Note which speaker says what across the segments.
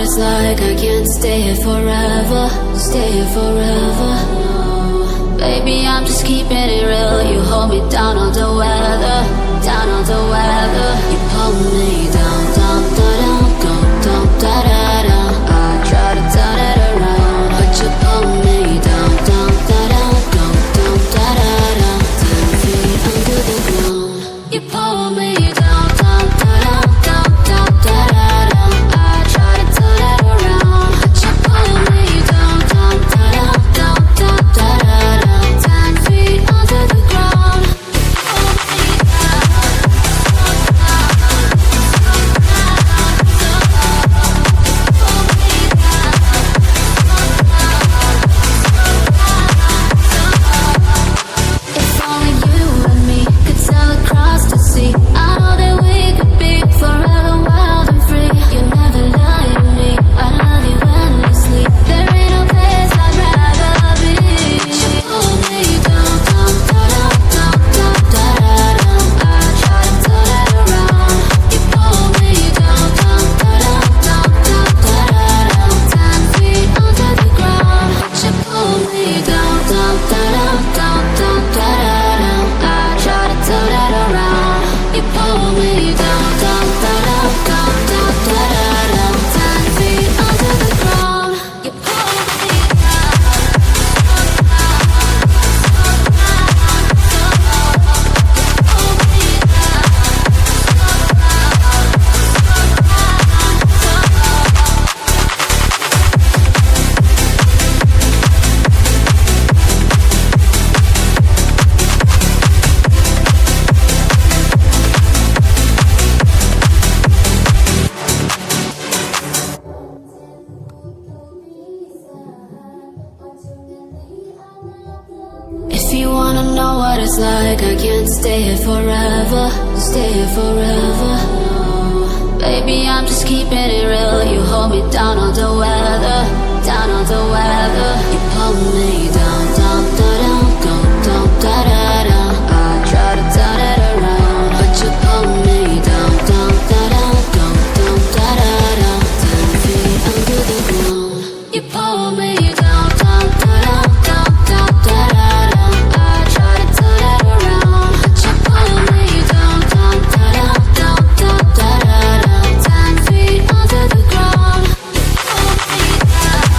Speaker 1: it's like, I can't stay here forever. Stay here forever. Baby, I'm just keeping it real. You hold me down on the weather. Down on the weather. You pull me down, down, down, go down, da da da. I try to turn it around, but you pull me down, down, da da, go down, da da da. 10 feet under the ground. You pull me down, down, da da, down, down, da da da. I try to turn it around, but you pull me down, down, da da, down, down, da da da. 10 feet under the ground. Pull me down. If only you and me could sail across the sea, I know that we could be forever wild and free. You never lie to me, I love you endlessly. There ain't no place I'd rather be. You pull me down, down, down, down, down, down, down. I try to turn it around. You pull me down, down, down, down, down, down. 10 feet under the ground. You pull me down, down, down, down, down, down. I try to turn it around. You pull me down, down, down, down, down, down. 10 feet under the ground. You pull me down. If you wanna know what it's like, I can't stay here forever. Stay here forever. Baby, I'm just keeping it real. You hold me down on the weather. Down on the weather. You pull me down, down, down, go down, da da da. I try to turn it around, but you pull me down, down, down, go down, da da da. 10 feet under the ground. You pull me down, down, down, down, down, da da da. I try to turn it around, but you pull me down, down, down, down, down, da da da. 10 feet under the ground. Pull me down.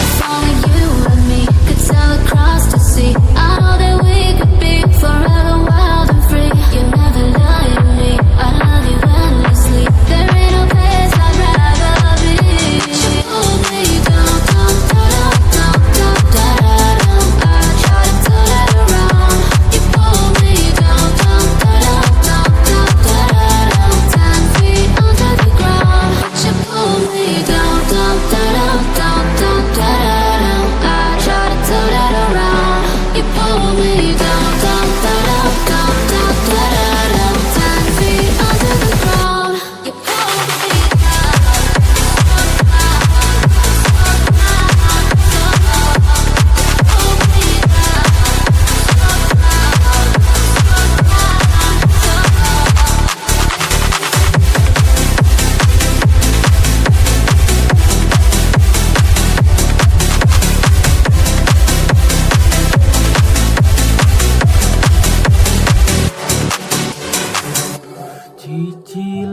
Speaker 1: If only you and me could sail across the sea, I know that we could be forever wild and free. You never lie to me, I love you endlessly. There ain't no place I'd rather be. You pull me down, down, down, down, down, down, down. I try to turn it around. You pull me down, down, down, down, down, down. 10 feet under the ground. You pull me down, down, down, down, down, down. I try to turn it around. You pull me down, down, down, down, down, down. 10 feet under the ground. You pull me down.
Speaker 2: Cicilan